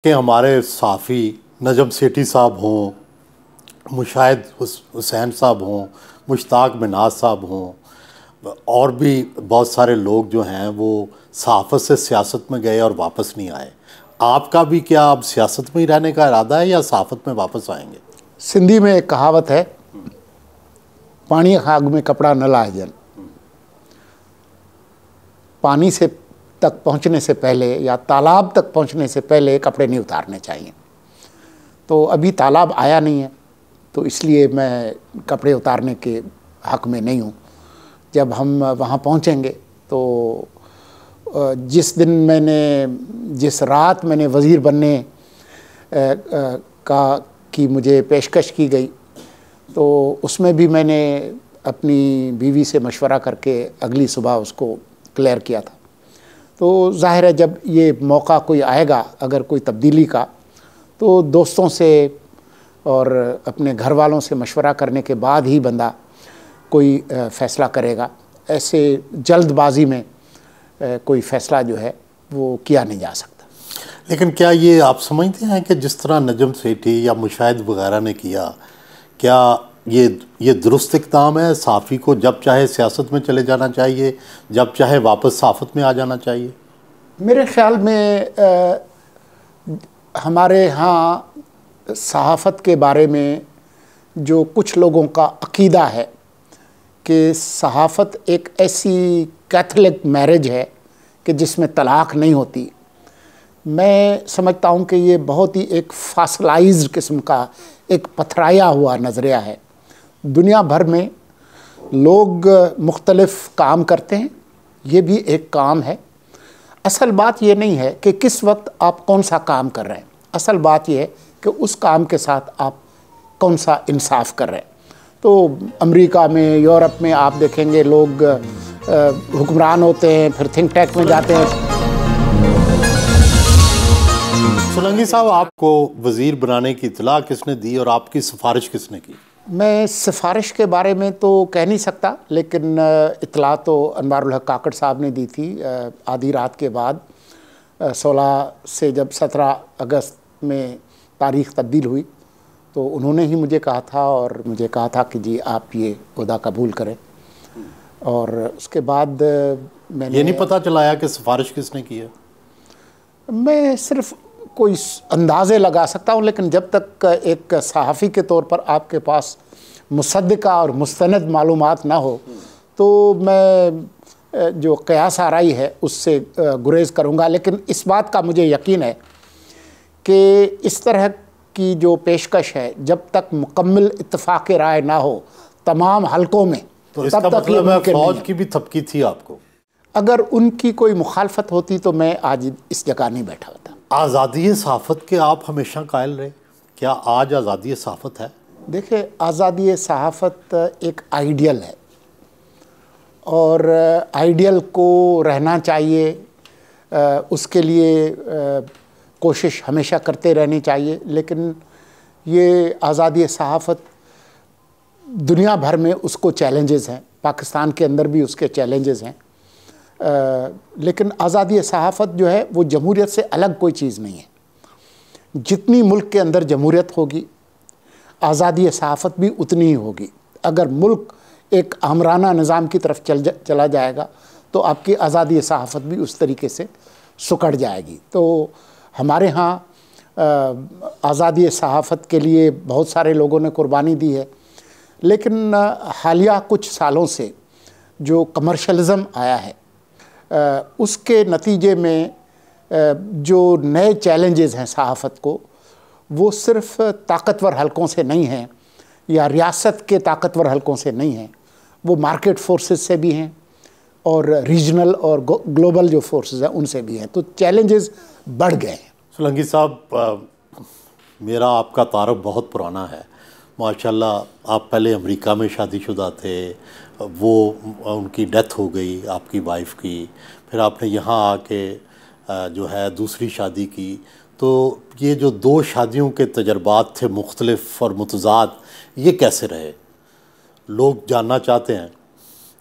कि हमारे साफ़ी नजम सेठी साहब हों, मुशाहिद हुसैन साहब हों, मुश्ताक मिन्हाज साहब हों, और भी बहुत सारे लोग जो हैं वो सहाफ़त से सियासत में गए और वापस नहीं आए। आपका भी क्या अब सियासत में ही रहने का इरादा है या सहाफ़त में वापस आएंगे? सिंधी में एक कहावत है, पानी खाग में कपड़ा न लाए जन। पानी से तक पहुंचने से पहले या तालाब तक पहुंचने से पहले कपड़े नहीं उतारने चाहिए। तो अभी तालाब आया नहीं है, तो इसलिए मैं कपड़े उतारने के हक़ में नहीं हूँ। जब हम वहाँ पहुँचेंगे तो जिस रात मैंने वज़ीर बनने की मुझे पेशकश की गई, तो उसमें भी मैंने अपनी बीवी से मशवरा करके अगली सुबह उसको क्लियर किया था। तो ज़ाहिर है जब ये मौका कोई आएगा अगर कोई तब्दीली का, तो दोस्तों से और अपने घर वालों से मशवरा करने के बाद ही बंदा कोई फ़ैसला करेगा। ऐसे जल्दबाजी में कोई फ़ैसला जो है वो किया नहीं जा सकता। लेकिन क्या ये आप समझते हैं कि जिस तरह नजम सेठी या मुशाहिद वगैरह ने किया, क्या ये दुरुस्त इक़दाम है? साफ़ी को जब चाहे सियासत में चले जाना चाहिए, जब चाहे वापस सहाफ़त में आ जाना चाहिए? मेरे ख़्याल में हमारे यहाँ सहाफ़त के बारे में जो कुछ लोगों का अक़ीदा है कि सहाफ़त एक ऐसी कैथोलिक मैरिज है कि जिसमें तलाक़ नहीं होती, मैं समझता हूँ कि ये बहुत ही एक फासलाइज्ड किस्म का एक पथराया हुआ नज़रिया है। दुनिया भर में लोग मुख्तलिफ़ काम करते हैं, ये भी एक काम है। असल बात ये नहीं है कि किस वक्त आप कौन सा काम कर रहे हैं, असल बात ये है कि उस काम के साथ आप कौन सा इंसाफ कर रहे हैं। तो अमेरिका में, यूरोप में आप देखेंगे लोग हुक्मरान होते हैं, फिर थिंक टैंक में जाते हैं। सोलंकी साहब, आपको वज़ीर बनाने की इत्तला किसने दी और आपकी सिफारिश किसने की? मैं सिफारिश के बारे में तो कह नहीं सकता, लेकिन इत्तला तो अनवारुल हक काकड़ साहब ने दी थी आधी रात के बाद। 16 से जब 17 अगस्त में तारीख़ तब्दील हुई तो उन्होंने ही मुझे कहा था, और मुझे कहा था कि जी आप ये ओहदा कबूल करें। और उसके बाद मैंने ये नहीं पता चलाया कि सिफारिश किसने की है? मैं सिर्फ कोई अंदाज़े लगा सकता हूँ, लेकिन जब तक एक सहाफ़ी के तौर पर आपके पास मुसद्दिक़ा और मुस्तनद मालूमात ना हो, तो मैं जो क़यास आराई है उससे गुरेज़ करूँगा। लेकिन इस बात का मुझे यकीन है कि इस तरह की जो पेशकश है, जब तक मुकम्मल इत्तेफ़ाक़ राय ना हो तमाम हलकों में, तो इसका मतलब है फ़ौज की भी थपकी थी आपको? अगर उनकी कोई मुखालफत होती तो मैं आज इस जगह नहीं बैठा होता। आज़ादी सहाफ़त के आप हमेशा कायल रहे, क्या आज आज़ादी सहाफ़त है? देखिए, आज़ादी सहाफ़त एक आइडियल है और आइडियल को रहना चाहिए, उसके लिए कोशिश हमेशा करते रहनी चाहिए। लेकिन ये आज़ादी सहाफ़त दुनिया भर में उसको चैलेंजेस हैं, पाकिस्तान के अंदर भी उसके चैलेंजेस हैं। लेकिन आज़ादी सहाफ़त जो है वो जमहूरियत से अलग कोई चीज़ नहीं है। जितनी मुल्क के अंदर जमहूरियत होगी, आज़ादी सहाफ़त भी उतनी ही होगी। अगर मुल्क एक आमराना निज़ाम की तरफ चला जाएगा तो आपकी आज़ादी सहाफ़त भी उस तरीके से सुकड़ जाएगी। तो हमारे यहाँ आज़ादी सहाफ़त के लिए बहुत सारे लोगों ने कुर्बानी दी है, लेकिन हालिया कुछ सालों से जो कमर्शलिज़म आया है उसके नतीजे में जो नए चैलेंजेस हैं सहाफ़त को, वो सिर्फ़ ताकतवर हलकों से नहीं हैं या रियासत के ताकतवर हलकों से नहीं हैं, वो मार्केट फोर्सेस से भी हैं और रीजनल और ग्लोबल जो फोर्सेस हैं उनसे भी हैं। तो चैलेंजेस बढ़ गए हैं। सोलंकी साहब, मेरा आपका तारुफ बहुत पुराना है माशाल्लाह। आप पहले अमेरिका में शादीशुदा थे, वो उनकी डेथ हो गई आपकी वाइफ की, फिर आपने यहाँ आके जो है दूसरी शादी की। तो ये जो 2 शादियों के तजर्बात थे मुख्तलिफ़ और मुतज़ाद, ये कैसे रहे? लोग जानना चाहते हैं,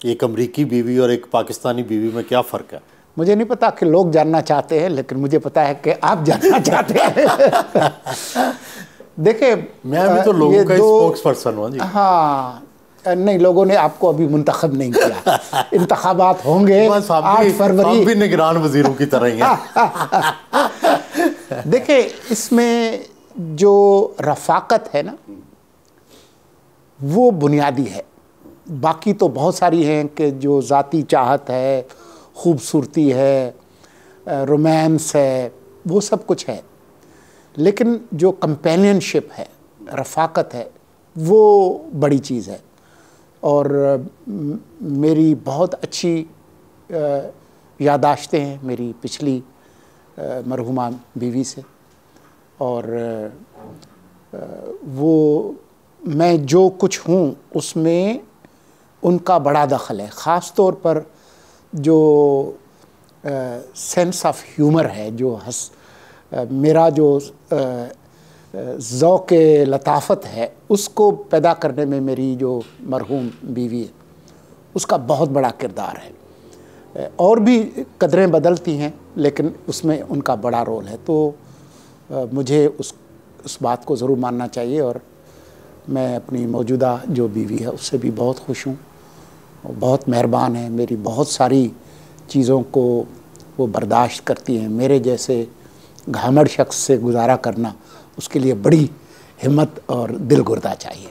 एक अमरीकी बीवी और एक पाकिस्तानी बीवी में क्या फ़र्क है? मुझे नहीं पता कि लोग जानना चाहते हैं, लेकिन मुझे पता है कि आप जानना चाहते हैं। देखिए, मैं भी तो लोगों का स्पोक्स पर्सन हूँ जी। हाँ, नहीं, लोगों ने आपको अभी मुंतखब नहीं किया। इंतखाबात होंगे 8 फरवरी। आप भी निगरान वजीरों की तरह ही हैं। देखिए, इसमें जो रफ़ाकत है ना, वो बुनियादी है। बाकी तो बहुत सारी हैं कि जो ज़ाती चाहत है, खूबसूरती है, रोमांस है, वो सब कुछ है। लेकिन जो कंपेनियनशिप है, रफ़ाकत है, वो बड़ी चीज़ है। और मेरी बहुत अच्छी यादाश्तें हैं मेरी पिछली मरहुमा बीवी से, और वो मैं जो कुछ हूँ उसमें उनका बड़ा दखल है। ख़ास तौर पर जो सेंस ऑफ ह्यूमर है, जो मेरा जो ज़ौक़ लताफ़त है, उसको पैदा करने में मेरी जो मरहूम बीवी है, उसका बहुत बड़ा किरदार है। और भी कदरें बदलती हैं, लेकिन उसमें उनका बड़ा रोल है। तो मुझे उस बात को ज़रूर मानना चाहिए। और मैं अपनी मौजूदा जो बीवी है उससे भी बहुत खुश हूँ। बहुत मेहरबान है, मेरी बहुत सारी चीज़ों को वो बर्दाश्त करती हैं। मेरे जैसे घामड़ शख्स से गुजारा करना, उसके लिए बड़ी हिम्मत और दिल गुर्दा चाहिए।